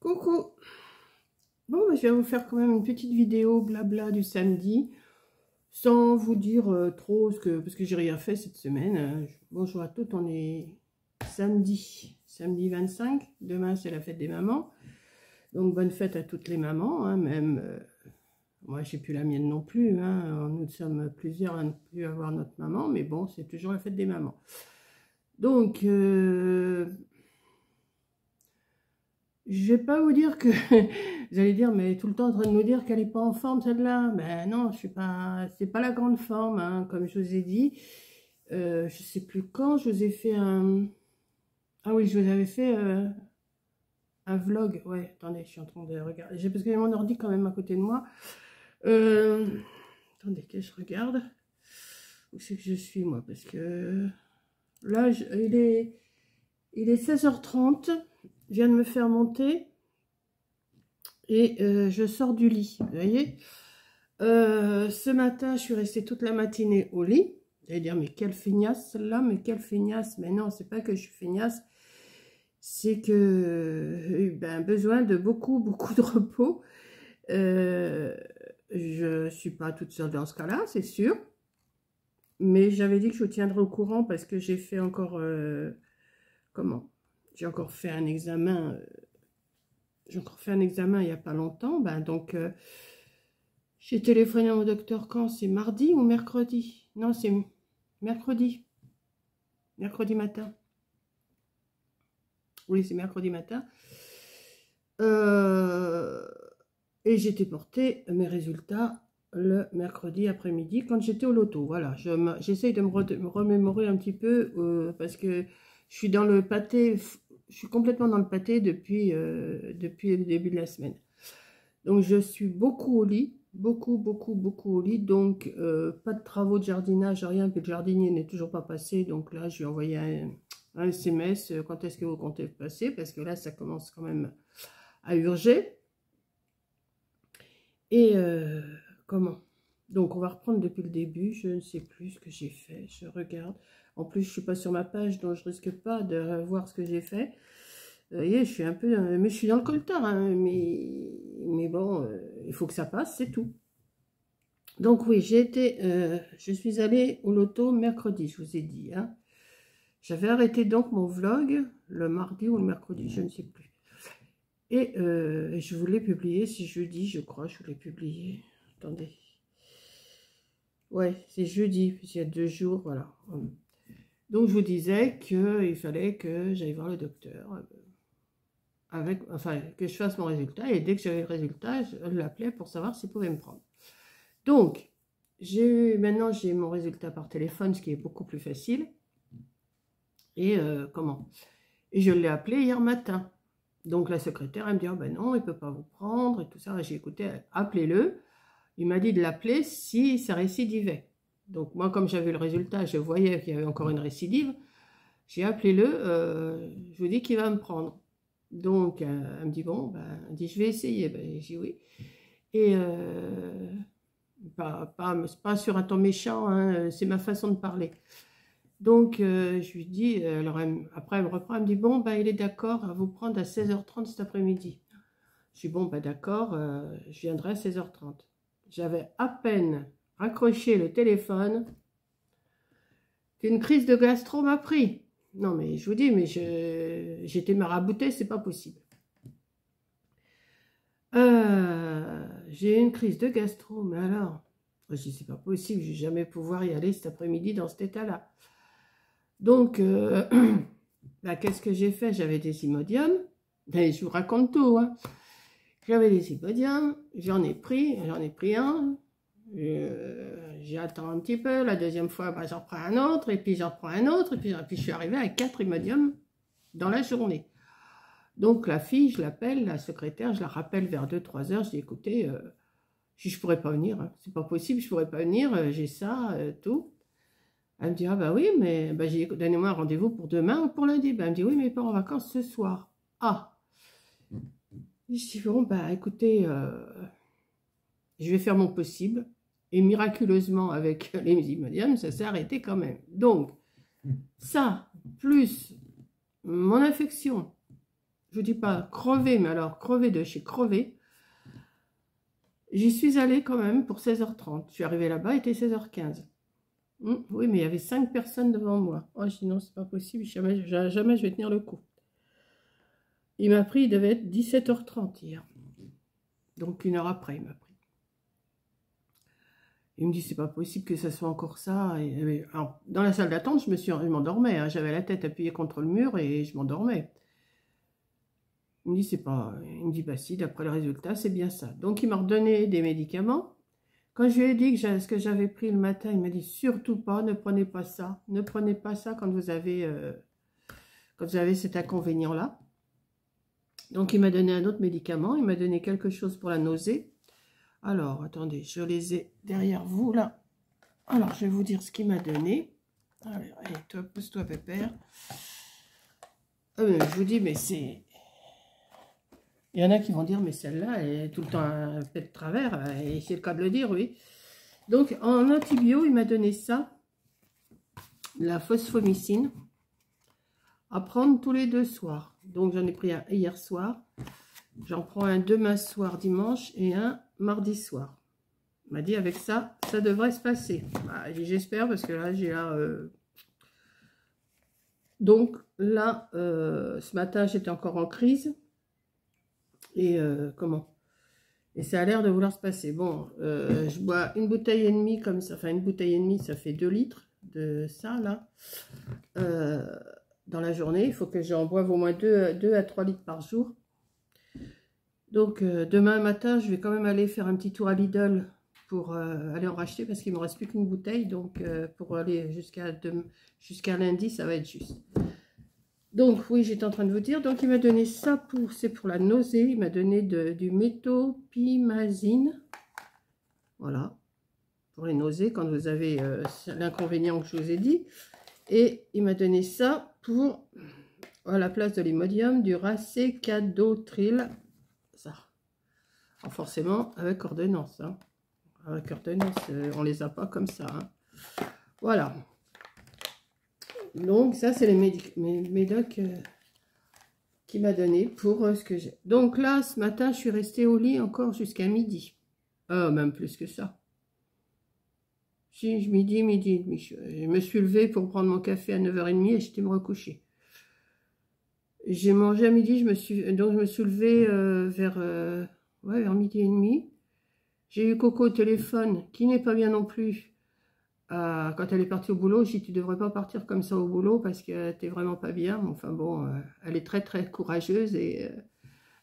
Coucou. Bon, bah, je vais vous faire quand même une petite vidéo blabla du samedi, sans vous dire trop, parce que j'ai rien fait cette semaine. Bonjour à toutes, on est samedi 25. Demain, c'est la fête des mamans. Donc, bonne fête à toutes les mamans, hein, même, moi, j'ai plus la mienne non plus. Hein, nous sommes plusieurs à ne plus avoir notre maman, mais bon, c'est toujours la fête des mamans. Donc, je vais pas vous dire que vous allez dire, mais tout le temps en train de nous dire qu'elle est pas en forme celle-là. Ben non, je suis pas, c'est pas la grande forme, hein, comme je vous ai dit. Je sais plus quand je vous ai fait un. Ah oui, je vous avais fait un vlog. Ouais, attendez, je suis en train de regarder. Parce que j'ai mon ordi quand même à côté de moi. Attendez que je regarde. Où c'est que je suis moi? Parce que là, il est 16h30. Je viens de me faire monter. Et je sors du lit, vous voyez. Ce matin, je suis restée toute la matinée au lit. Vous allez dire, mais quelle feignasse celle-là, mais quelle feignasse. Mais non, c'est pas que je suis feignasse, c'est que besoin de beaucoup de repos. Je suis pas toute seule dans ce cas-là, c'est sûr. Mais j'avais dit que je vous tiendrais au courant parce que j'ai fait encore... comment? J'ai encore fait un examen... J'ai encore fait un examen il n'y a pas longtemps, donc j'ai téléphoné au docteur quand? C'est mardi ou mercredi? Non, c'est mercredi. Mercredi matin. Oui, c'est mercredi matin. Et j'étais portée mes résultats le mercredi après-midi quand j'étais au loto. Voilà, j'essaye de me remémorer un petit peu parce que je suis dans le pâté. Je suis complètement dans le pâté depuis le début de la semaine. Donc, je suis beaucoup au lit, beaucoup au lit. Donc, pas de travaux de jardinage, rien, puis le jardinier n'est toujours pas passé. Donc là, je lui ai envoyé un SMS, quand est-ce que vous comptez passer? Parce que là, ça commence quand même à urger. Et comment? Donc, on va reprendre depuis le début. Je ne sais plus ce que j'ai fait. Je regarde. En plus, je ne suis pas sur ma page, donc je risque pas de voir ce que j'ai fait. Vous voyez, je suis un peu... mais je suis dans le coltard, hein, mais bon, il faut que ça passe, c'est tout. Donc oui, je suis allée au loto mercredi, je vous ai dit. Hein. J'avais arrêté donc mon vlog le mardi ou le mercredi, je ne sais plus. Et je voulais publier, c'est jeudi, je crois, je voulais publier. Attendez. Ouais, c'est jeudi, puis il y a 2 jours, voilà. Donc je vous disais qu'il fallait que j'aille voir le docteur. Enfin, que je fasse mon résultat, et dès que j'avais le résultat, je l'appelais pour savoir s'il pouvait me prendre. Donc, maintenant j'ai mon résultat par téléphone, ce qui est beaucoup plus facile. Et comment? Et je l'ai appelé hier matin. Donc la secrétaire, elle me dit, oh, ben non, il ne peut pas vous prendre, et tout ça. J'ai écouté, appelez-le. Il m'a dit de l'appeler si ça récidivait. Donc moi, comme j'avais le résultat, je voyais qu'il y avait encore une récidive. J'ai appelé je vous dis qu'il va me prendre. Donc, elle me dit, bon, elle dit, je vais essayer. J'ai dit oui. Et pas sur un ton méchant, hein, c'est ma façon de parler. Donc, je lui dis, alors après, elle me reprend, elle me dit, bon, il est d'accord à vous prendre à 16h30 cet après-midi. Je dis, bon, d'accord, je viendrai à 16h30. J'avais à peine raccroché le téléphone qu'une crise de gastro m'a pris. Non, mais je vous dis, mais j'étais maraboutée, c'est pas possible. J'ai eu une crise de gastro, mais alors, je dis, c'est pas possible, je vais jamais pouvoir y aller cet après-midi dans cet état-là. Donc, qu'est-ce que j'ai fait? J'avais des Imodium, je vous raconte tout, hein. J'avais des Imodium, j'en ai pris un, j'attends un petit peu, la deuxième fois, j'en prends un autre, et puis j'en prends un autre, et puis je suis arrivée à 4 Imodium dans la journée. Donc la fille, je l'appelle, la secrétaire, je la rappelle vers 2-3 heures, je dis, écoutez, je pourrais pas venir, hein, c'est pas possible, je pourrais pas venir, j'ai ça, tout. Elle me dit, ah oui, mais j'ai dit, donnez-moi un rendez-vous pour demain ou pour lundi. Elle me dit, oui, mais pas en vacances ce soir. Ah. Je dis, bon, écoutez, je vais faire mon possible. Et miraculeusement, avec les Imodium, ça s'est arrêté quand même. Donc, ça, plus mon infection, je vous dis pas crevé, mais alors crevé de chez crevé. J'y suis allée quand même pour 16h30. Je suis arrivée là-bas, il était 16h15. Oui, mais il y avait 5 personnes devant moi. Oh, sinon, c'est pas possible, jamais je vais tenir le coup. Il m'a pris, il devait être 17h30 hier. Donc, 1 heure après, il m'a pris. Il me dit, c'est pas possible que ça soit encore ça. Alors, dans la salle d'attente, je m'endormais. Hein. J'avais la tête appuyée contre le mur et je m'endormais. Il me dit, c'est pas... Il me dit, bah si, d'après le résultat, c'est bien ça. Donc, il m'a redonné des médicaments. Quand je lui ai dit ce que j'avais pris le matin, il m'a dit, surtout pas, ne prenez pas ça. Ne prenez pas ça quand vous avez cet inconvénient-là. Donc, il m'a donné un autre médicament. Il m'a donné quelque chose pour la nausée. Alors, attendez, je les ai derrière vous, là. Alors, je vais vous dire ce qu'il m'a donné. Allez, toi, pousse-toi, pépère. Je vous dis, mais c'est... Il y en a qui vont dire, mais celle-là, elle est tout le temps faite de travers. Et c'est le cas de le dire, oui. Donc, en antibio, il m'a donné ça. La phosphomycine. À prendre tous les 2 soirs. Donc, j'en ai pris un hier soir. J'en prends un demain soir, dimanche, et un mardi soir. Il m'a dit, avec ça, ça devrait se passer. Bah, j'espère, parce que là, j'ai là... Donc, là, ce matin, j'étais encore en crise. Et Et ça a l'air de vouloir se passer. Bon, je bois 1,5 bouteille comme ça. Enfin, 1,5 bouteille, ça fait 2 litres de ça, là. Dans la journée, il faut que j'en boive au moins 2 à 3 litres par jour. Donc, demain matin, je vais quand même aller faire un petit tour à Lidl pour aller en racheter parce qu'il ne me reste plus qu'une bouteille. Donc, pour aller jusqu'à lundi, ça va être juste. Donc, oui, j'étais en train de vous dire. Donc, il m'a donné ça c'est pour la nausée. Il m'a donné du métopimazine. Voilà. Pour les nausées, quand vous avez l'inconvénient que je vous ai dit. Et il m'a donné ça pour, à la place de l'Imodium, du Racecadotril. Ça. Alors forcément, avec ordonnance. Hein. Avec ordonnance, on les a pas comme ça. Hein. Voilà. Donc, ça, c'est les médocs qu'il m'a donné pour ce que j'ai. Donc là, ce matin, je suis restée au lit encore jusqu'à midi. Même plus que ça. Si, midi et demi. Je me suis levée pour prendre mon café à 9h30 et j'étais me recoucher. J'ai mangé à midi, donc je me suis levée vers midi et demi. J'ai eu Coco au téléphone, qui n'est pas bien non plus. Quand elle est partie au boulot, j'ai dit, tu devrais pas partir comme ça au boulot parce que t'es vraiment pas bien. Enfin bon, elle est très très courageuse et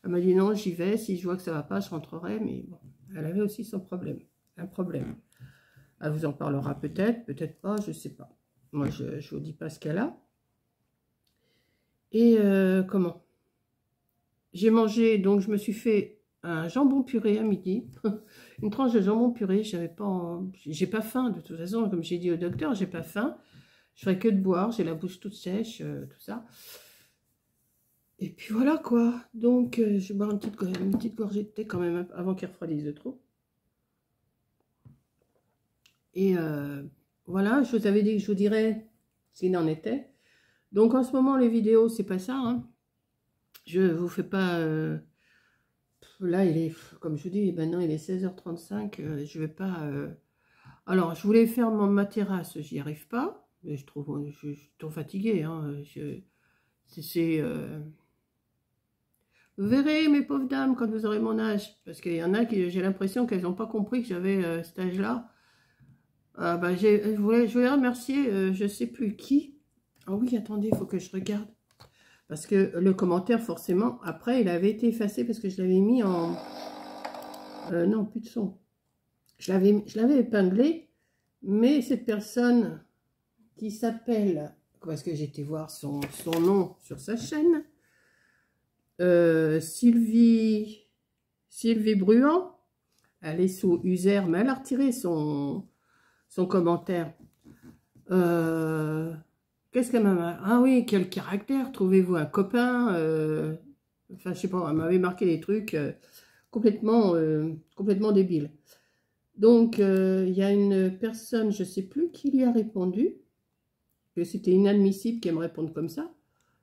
elle m'a dit non, j'y vais. Si je vois que ça va pas, je rentrerai. Mais bon, elle avait aussi son problème, un problème. Elle vous en parlera peut-être, peut-être pas, je sais pas. Moi, je ne vous dis pas ce qu'elle a. Et comment? J'ai mangé, donc je me suis fait un jambon puré à midi. Une tranche de jambon puré, j'ai pas faim de toute façon, comme j'ai dit au docteur, j'ai pas faim. Je ferai que de boire, j'ai la bouche toute sèche, tout ça. Et puis voilà quoi. Donc je vais boire une petite gorgée de thé quand même avant qu'il refroidisse de trop. Et voilà, je vous avais dit que je vous dirais ce qu'il en était. Donc en ce moment, les vidéos, c'est pas ça. Hein. Je vous fais pas... là, il est, comme je vous dis, maintenant il est 16h35. Je vais pas... Alors, je voulais faire ma terrasse, j'y arrive pas. Mais je suis trop fatiguée. Hein. Vous verrez, mes pauvres dames, quand vous aurez mon âge. Parce qu'il y en a qui, j'ai l'impression qu'elles n'ont pas compris que j'avais cet âge-là. Je voulais remercier, je ne sais plus qui. Ah oui, attendez, il faut que je regarde. Parce que le commentaire, forcément, après, il avait été effacé parce que je l'avais mis en... non, plus de son. Je l'avais épinglé, mais cette personne qui s'appelle... Parce que j'ai été voir son nom sur sa chaîne. Sylvie Bruand. Elle est sous user, mais elle a retiré son commentaire. Qu'est-ce qu'elle m'a... Ah oui, quel caractère. Trouvez-vous un copain. Enfin, je sais pas, elle m'avait marqué des trucs complètement débiles. Donc, il y a une personne, je sais plus qui lui a répondu, que c'était inadmissible qu'elle me réponde comme ça.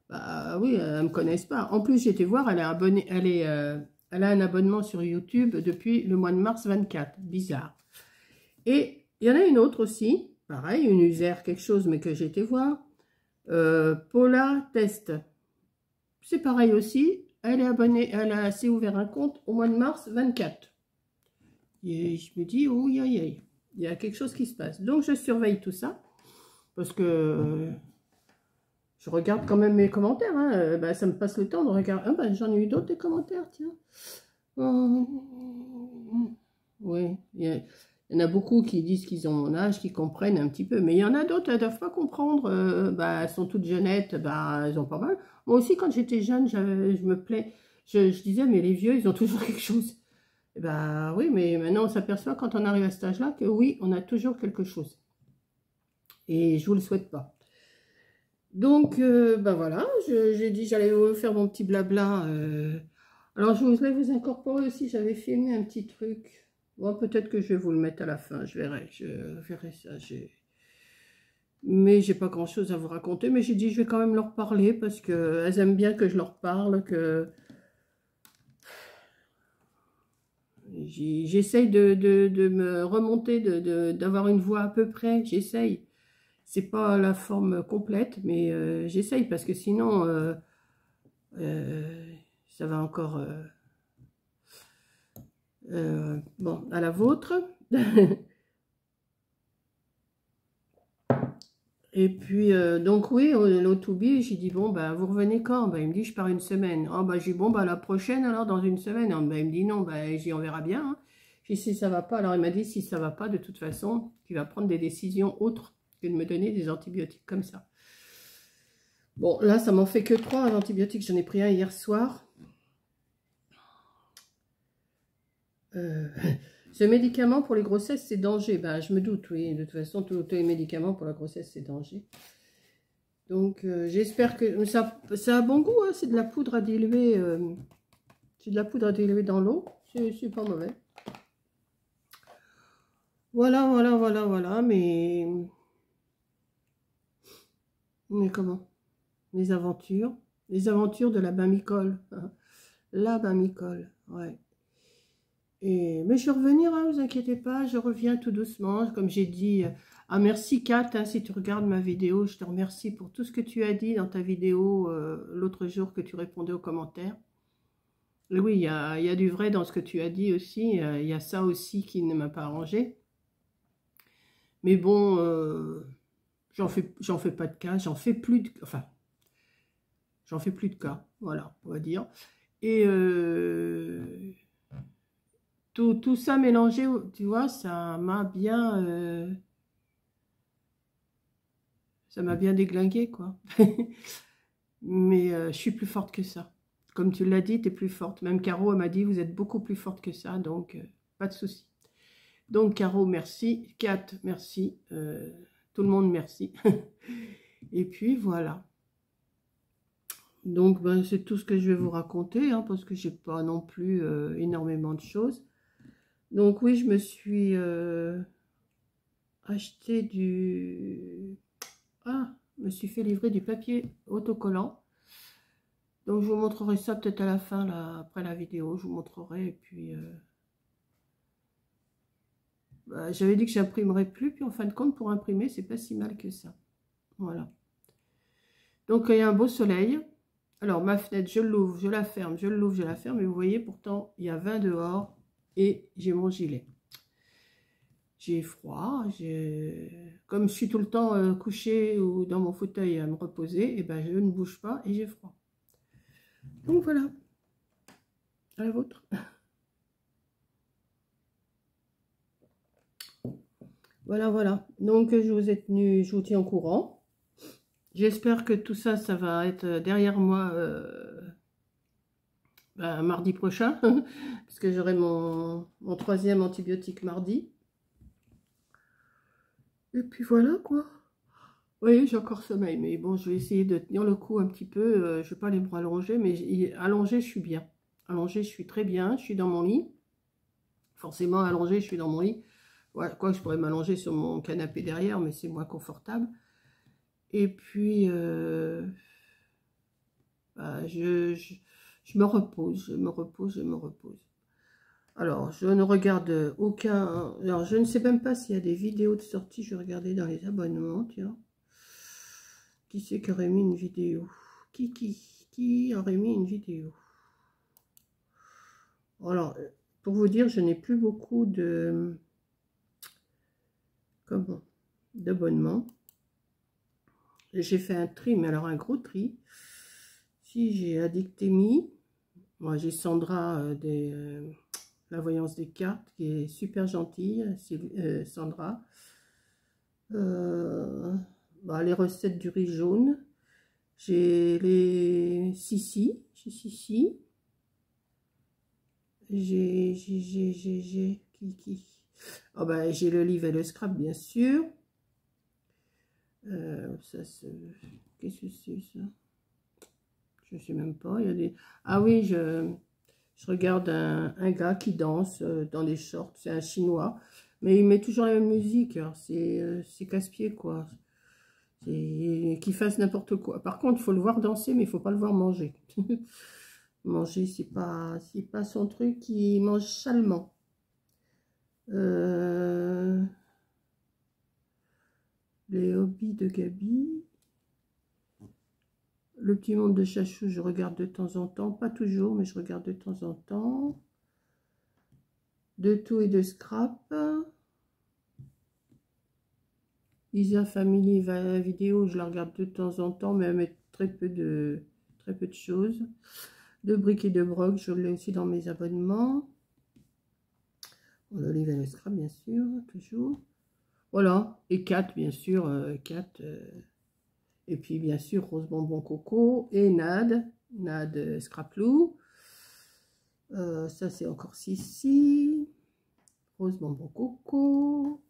Bah oui, elles ne me connaissent pas. En plus, j'ai été voir, elle est abonnée, elle a un abonnement sur YouTube depuis le mois de mars 24. Bizarre. Et il y en a une autre aussi, pareil, une user quelque chose, mais que j'ai été voir. Paula Test. C'est pareil aussi. Elle est abonnée, s'est ouvert un compte au mois de mars 24. Et je me dis, oh, aïe, aïe, il y a quelque chose qui se passe. Donc, je surveille tout ça. Parce que je regarde quand même mes commentaires. Hein. Bah, ça me passe le temps de regarder. Ah, bah, j'en ai eu d'autres des commentaires, tiens. Oui, il y en a beaucoup qui disent qu'ils ont mon âge, qui comprennent un petit peu. Mais il y en a d'autres, elles ne doivent pas comprendre. Bah, elles sont toutes jeunettes, bah, elles ont pas mal. Moi aussi, quand j'étais jeune, je me plais. Je disais, mais les vieux, ils ont toujours quelque chose. Bah oui, mais maintenant, on s'aperçoit quand on arrive à cet âge-là que oui, on a toujours quelque chose. Et je vous le souhaite pas. Donc, ben voilà, j'ai dit j'allais vous faire mon petit blabla. Alors, je voulais vous incorporer aussi, j'avais filmé un petit truc. Bon, peut-être que je vais vous le mettre à la fin, je verrai ça. Mais j'ai pas grand-chose à vous raconter, mais j'ai dit je vais quand même leur parler parce qu'elles aiment bien que je leur parle, que j'essaye de me remonter, d'avoir une voix à peu près, j'essaye. C'est pas la forme complète, mais j'essaye parce que sinon, ça va encore... bon, à la vôtre. Et puis, donc oui, l'O2B, j'ai dit, bon, bah, vous revenez quand? Bah, il me dit, je pars une semaine. Oh, bah, j'ai dit, bon, bah, la prochaine, alors, dans une semaine. Bah, il me dit, non, bah, j'ai dit, on verra bien. Hein. J'ai dit, si ça va pas, alors il m'a dit, si ça va pas, de toute façon, tu vas prendre des décisions autres que de me donner des antibiotiques comme ça. Bon, là, ça m'en fait que 3 antibiotiques. J'en ai pris un hier soir. Ce médicament pour les grossesses, c'est danger. Ben, je me doute, oui. De toute façon, tous les médicaments pour la grossesse, c'est danger. Donc, j'espère que... Ça a bon goût, hein, c'est de la poudre à diluer. C'est de la poudre à diluer dans l'eau. C'est pas mauvais. Voilà, voilà, voilà, voilà. Mais comment? Les aventures. Les aventures de la Bamicole. La Bamicole, ouais. Mais je vais revenir, hein, vous inquiétez pas, je reviens tout doucement, comme j'ai dit. Ah, merci Kat, hein, si tu regardes ma vidéo, je te remercie pour tout ce que tu as dit dans ta vidéo l'autre jour que tu répondais aux commentaires. Et oui, il y a du vrai dans ce que tu as dit aussi, il y a ça aussi qui ne m'a pas arrangé. Mais bon, j'en fais pas de cas, j'en fais plus de... Enfin, j'en fais plus de cas, voilà, on va dire. Et... Tout ça mélangé, tu vois, ça m'a bien déglingué, quoi. Mais je suis plus forte que ça. Comme tu l'as dit, tu es plus forte. Même Caro, elle m'a dit, vous êtes beaucoup plus forte que ça, donc pas de souci. Donc, Caro, merci. Kat, merci. Tout le monde, merci. Et puis, voilà. Donc, ben, c'est tout ce que je vais vous raconter, hein, parce que j'ai pas non plus énormément de choses. Donc oui, je me suis acheté du... Ah, je me suis fait livrer du papier autocollant. Donc je vous montrerai ça peut-être à la fin, là, après la vidéo, je vous montrerai. Et puis, bah, j'avais dit que j'imprimerais plus, puis en fin de compte, pour imprimer, c'est pas si mal que ça. Voilà. Donc il y a un beau soleil. Alors ma fenêtre, je l'ouvre, je la ferme, je l'ouvre, je la ferme. Et vous voyez, pourtant, il y a 20 dehors et j'ai mon gilet. J'ai froid, comme je suis tout le temps couchée ou dans mon fauteuil à me reposer, et ben je ne bouge pas et j'ai froid. Donc voilà, à la vôtre. Voilà, voilà. Donc je vous ai tenu, je vous tiens au courant. J'espère que tout ça, ça va être derrière moi ben, mardi prochain, parce que j'aurai mon 3e antibiotique mardi. Et puis voilà, quoi. Oui, j'ai encore sommeil, mais bon, je vais essayer de tenir le coup un petit peu. Je ne vais pas aller me rallonger, mais allongée, je suis bien. Allongée, je suis très bien. Je suis dans mon lit. Forcément, allongée, je suis dans mon lit. Ouais, quoi, je pourrais m'allonger sur mon canapé derrière, mais c'est moins confortable. Et puis, Bah, je me repose, je me repose, je me repose. Alors, je ne regarde aucun... Alors, je ne sais même pas s'il y a des vidéos de sortie. Je vais regarder dans les abonnements, tiens. Qui c'est qui aurait mis une vidéo? Qui aurait mis une vidéo? Alors, pour vous dire, je n'ai plus beaucoup de... Comment? D'abonnements. J'ai fait un tri, mais alors un gros tri. Si j'ai Addictemi, moi j'ai Sandra la voyance des cartes qui est super gentille, Sandra. Bah, les recettes du riz jaune. J'ai les Sissi, chez Sissi. J'ai qui oh bah, j'ai le livre et le scrap, bien sûr. Ça, qu'est-ce que c'est ça? Je sais même pas. Il y a des... Ah oui, je regarde un gars qui danse dans des shorts. C'est un chinois. Mais il met toujours la même musique. C'est casse-pied, quoi. Qu'il fasse n'importe quoi. Par contre, il faut le voir danser, mais il faut pas le voir manger. Manger, c'est pas son truc. Il mange salement. Les hobbies de Gabi. Le petit monde de Chachou, je regarde de temps en temps. Pas toujours, mais je regarde de temps en temps. De tout et de scrap. Isa Family vidéo, je la regarde de temps en temps, mais elle met très peu de choses. De briques et de broc, je l'ai aussi dans mes abonnements. L'olive et le scrap, bien sûr, toujours. Voilà, et 4, bien sûr, 4. Et puis, bien sûr, Rose Bonbon Coco et Nad Scraplou. Ça, c'est encore Sissi. Rose Bonbon Coco.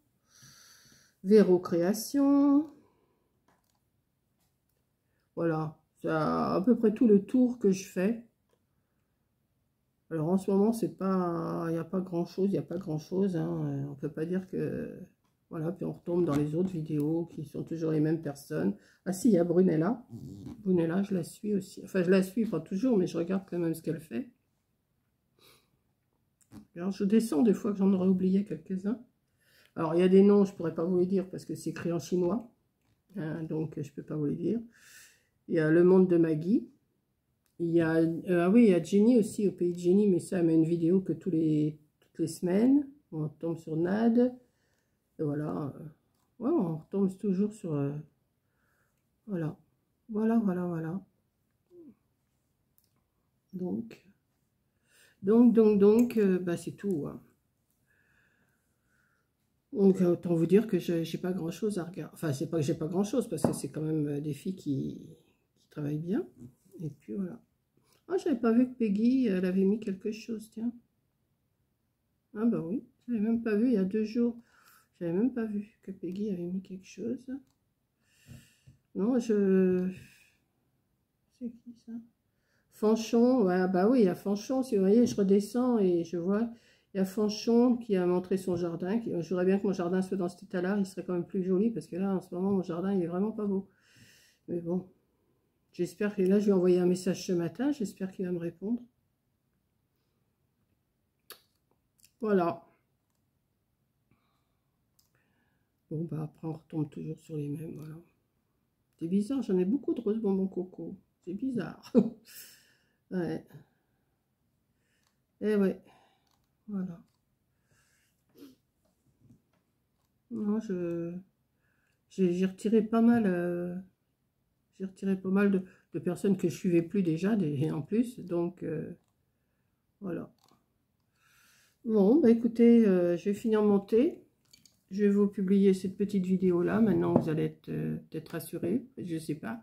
Véro Création. Voilà, c'est à peu près tout le tour que je fais. Alors en ce moment, c'est pas, il n'y a pas grand-chose, il n'y a pas grand-chose. Hein. On peut pas dire que... Voilà, puis on retombe dans les autres vidéos qui sont toujours les mêmes personnes. Ah si, il y a Brunella. Brunella, je la suis aussi. Enfin, je la suis pas toujours, mais je regarde quand même ce qu'elle fait. Alors, je descends des fois que j'en aurais oublié quelques-uns. Alors, il y a des noms, je pourrais pas vous les dire parce que c'est écrit en chinois. Hein, donc, je peux pas vous les dire. Il y a Le Monde de Maggie. Il y a, ah oui, il y a Jenny aussi, au pays de Jenny, mais ça, elle met une vidéo que toutes les semaines. On tombe sur Nad. Et voilà. Ouais, on retombe toujours sur... voilà. Voilà. Donc, bah, c'est tout. Hein. Donc, autant vous dire que j'ai pas grand-chose à regarder. Enfin, c'est pas que j'ai pas grand-chose, parce que c'est quand même des filles qui travaillent bien. Et puis, voilà. Ah, j'avais pas vu que Peggy, elle avait mis quelque chose, tiens. Ah bah oui, j'avais même pas vu il y a 2 jours. J'avais même pas vu que Peggy avait mis quelque chose. Non, c'est qui ça? Fanchon, ouais, bah oui, il y a Fanchon. Si vous voyez, je redescends et je vois, il y a Fanchon qui a montré son jardin. Je voudrais bien que mon jardin soit dans cet état-là, il serait quand même plus joli, parce que là, en ce moment, mon jardin, il est vraiment pas beau. Mais bon, j'espère que là, je lui ai envoyé un message ce matin, j'espère qu'il va me répondre. Voilà. Bon, bah après, on retombe toujours sur les mêmes, voilà. C'est bizarre, j'en ai beaucoup de Rose Bonbon Coco. C'est bizarre. Ouais. Eh ouais. Voilà. Non, j'ai retiré pas mal. J'ai retiré pas mal de personnes que je suivais plus déjà, en plus. Donc, voilà. Bon, bah écoutez, je vais finir mon thé. Je vais vous publier cette petite vidéo-là. Maintenant, vous allez être peut-être rassurés. Je sais pas.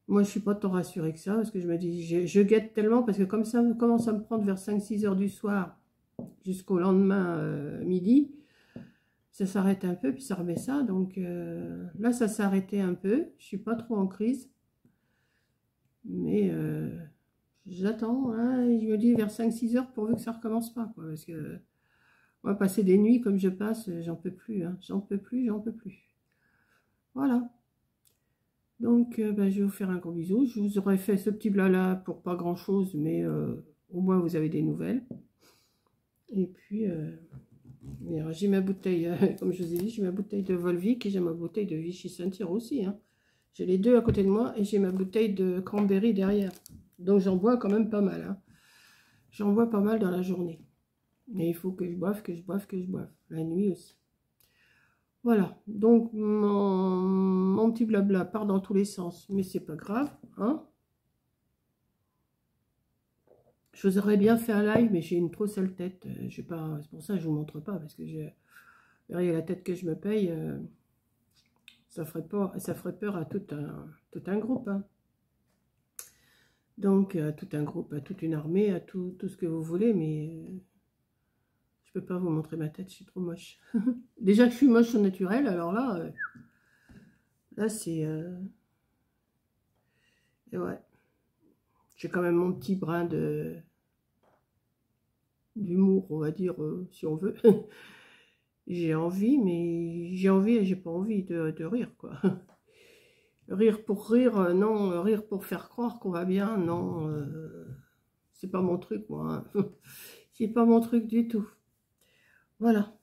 Moi, je suis pas tant rassurée que ça, parce que je me dis, je guette tellement, parce que comme ça commence à me prendre vers 5-6 heures du soir, jusqu'au lendemain midi, ça s'arrête un peu, puis ça remet ça. Donc là, ça s'est arrêté un peu. Je suis pas trop en crise. Mais j'attends, hein, et je me dis vers 5-6 heures pourvu que ça recommence pas, quoi, parce que moi, passer des nuits comme je passe, j'en peux plus, hein, j'en peux plus. Voilà. Donc, bah, je vais vous faire un gros bisou. Je vous aurais fait ce petit blabla pour pas grand-chose, mais au moins vous avez des nouvelles. Et puis, j'ai ma bouteille, comme je vous ai dit, j'ai ma bouteille de Volvic et j'ai ma bouteille de Vichy Saint-Cyr aussi. Hein. J'ai les deux à côté de moi et j'ai ma bouteille de cranberry derrière. Donc, j'en bois quand même pas mal. Hein. J'en bois pas mal dans la journée. Mais il faut que je boive, que je boive, que je boive. La nuit aussi. Voilà, donc mon petit blabla part dans tous les sens, mais c'est pas grave, hein. Je vous aurais bien fait un live, mais j'ai une trop sale tête. Je vais pas, c'est pour ça que je vous montre pas, parce que derrière la tête que je me paye, ça ferait peur à tout un groupe, hein. Donc, tout un groupe, à toute une armée, à tout ce que vous voulez, mais je peux pas vous montrer ma tête, je suis trop moche. Déjà que je suis moche au naturel, alors là c'est... et ouais. J'ai quand même mon petit brin d'humour, on va dire, si on veut. J'ai envie, mais j'ai envie et j'ai pas envie de rire, quoi. Rire pour rire, non. Rire pour faire croire qu'on va bien, non. C'est pas mon truc, moi. Hein. C'est pas mon truc du tout. Voilà.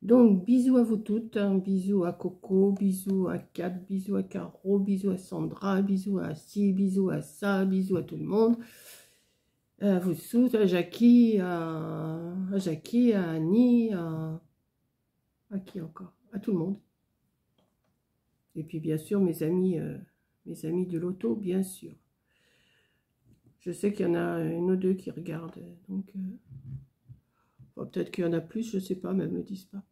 Donc, bisous à vous toutes. Hein. Bisous à Coco, bisous à Kat, bisous à Caro, bisous à Sandra, bisous à Si, bisous à ça, bisous à tout le monde. À vous tous, à Jackie, à Annie, à qui encore? À tout le monde. Et puis bien sûr mes amis de l'auto, bien sûr. Je sais qu'il y en a une ou deux qui regardent, donc bon, peut-être qu'il y en a plus, je sais pas, mais elles me le disent pas.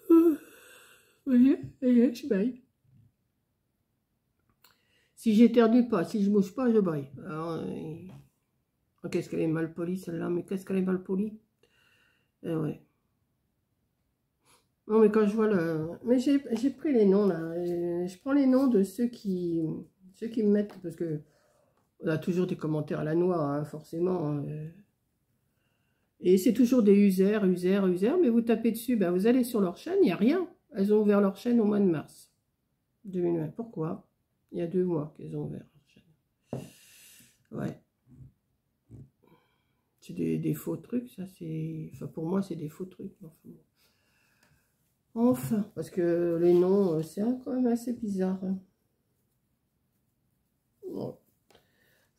Vous voyez, je baille. Si j'éternue pas, si je bouge pas, je baille. Oh, qu'est-ce qu'elle est mal polie celle-là, mais qu'est-ce qu'elle est mal polie. Eh ouais. Non, mais quand je vois le... Mais j'ai pris les noms, là. Je prends les noms de ceux qui me mettent, parce que on a toujours des commentaires à la noix, hein, forcément. Et c'est toujours des users, mais vous tapez dessus, ben vous allez sur leur chaîne, il n'y a rien. Elles ont ouvert leur chaîne au mois de mars 2020. Pourquoi? Il y a 2 mois qu'elles ont ouvert leur chaîne. Ouais. C'est des faux trucs, ça, c'est... Enfin, pour moi, c'est des faux trucs. Enfin, parce que les noms, c'est quand même assez bizarre. Hein. Bon.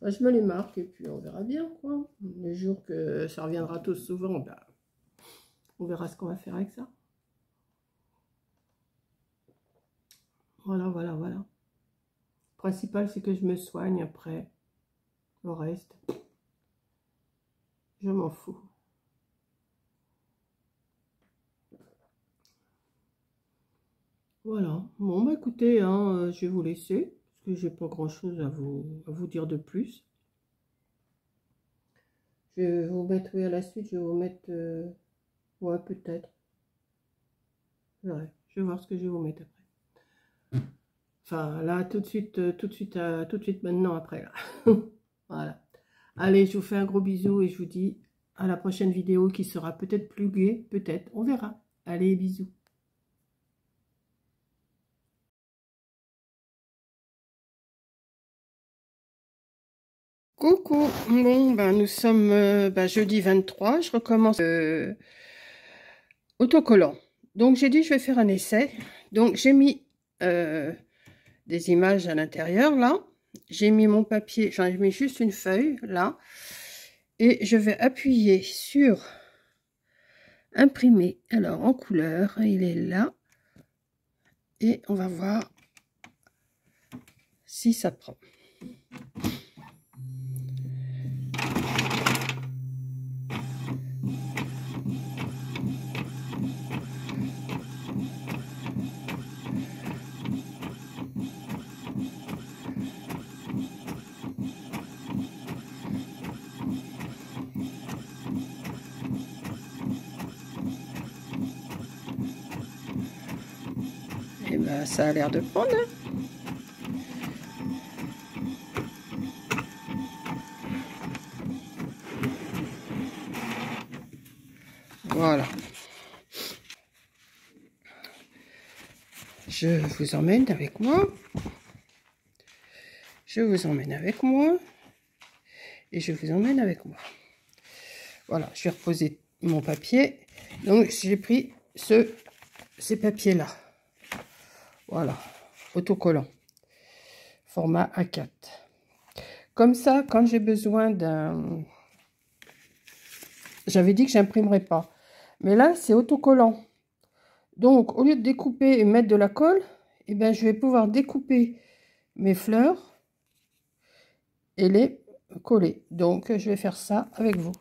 Enfin, je me les marque et puis on verra bien, quoi. Le jour que ça reviendra tous souvent, ben, on verra ce qu'on va faire avec ça. Voilà. Le principal, c'est que je me soigne après. Le reste, je m'en fous. Voilà. Bon, bah écoutez, hein, je vais vous laisser, parce que j'ai pas grand-chose à vous dire de plus. Je vais vous mettre, oui, à la suite, je vais vous mettre... ouais, peut-être. Ouais, je vais voir ce que je vais vous mettre après. Enfin, là, tout de suite maintenant, après, là. Voilà. Allez, je vous fais un gros bisou et je vous dis à la prochaine vidéo qui sera peut-être plus gaie, peut-être, on verra. Allez, bisous. Coucou, bon, ben, nous sommes jeudi 23, je recommence autocollant. Donc, j'ai dit, je vais faire un essai. Donc, j'ai mis des images à l'intérieur, là. J'ai mis mon papier, j'en ai mis juste une feuille, là. Et je vais appuyer sur imprimer. Alors, en couleur, il est là. Et on va voir si ça prend. Et ben, ça a l'air de prendre. Hein. Voilà. je vous emmène avec moi. Je vous emmène avec moi. Et je vous emmène avec moi. Voilà, je vais reposer mon papier. Donc, j'ai pris ces papiers-là. Voilà, autocollant. Format A4. Comme ça, quand j'ai besoin d'un... J'avais dit que j'imprimerais pas. Mais là, c'est autocollant. Donc, au lieu de découper et mettre de la colle, eh ben, je vais pouvoir découper mes fleurs et les coller. Donc, je vais faire ça avec vous.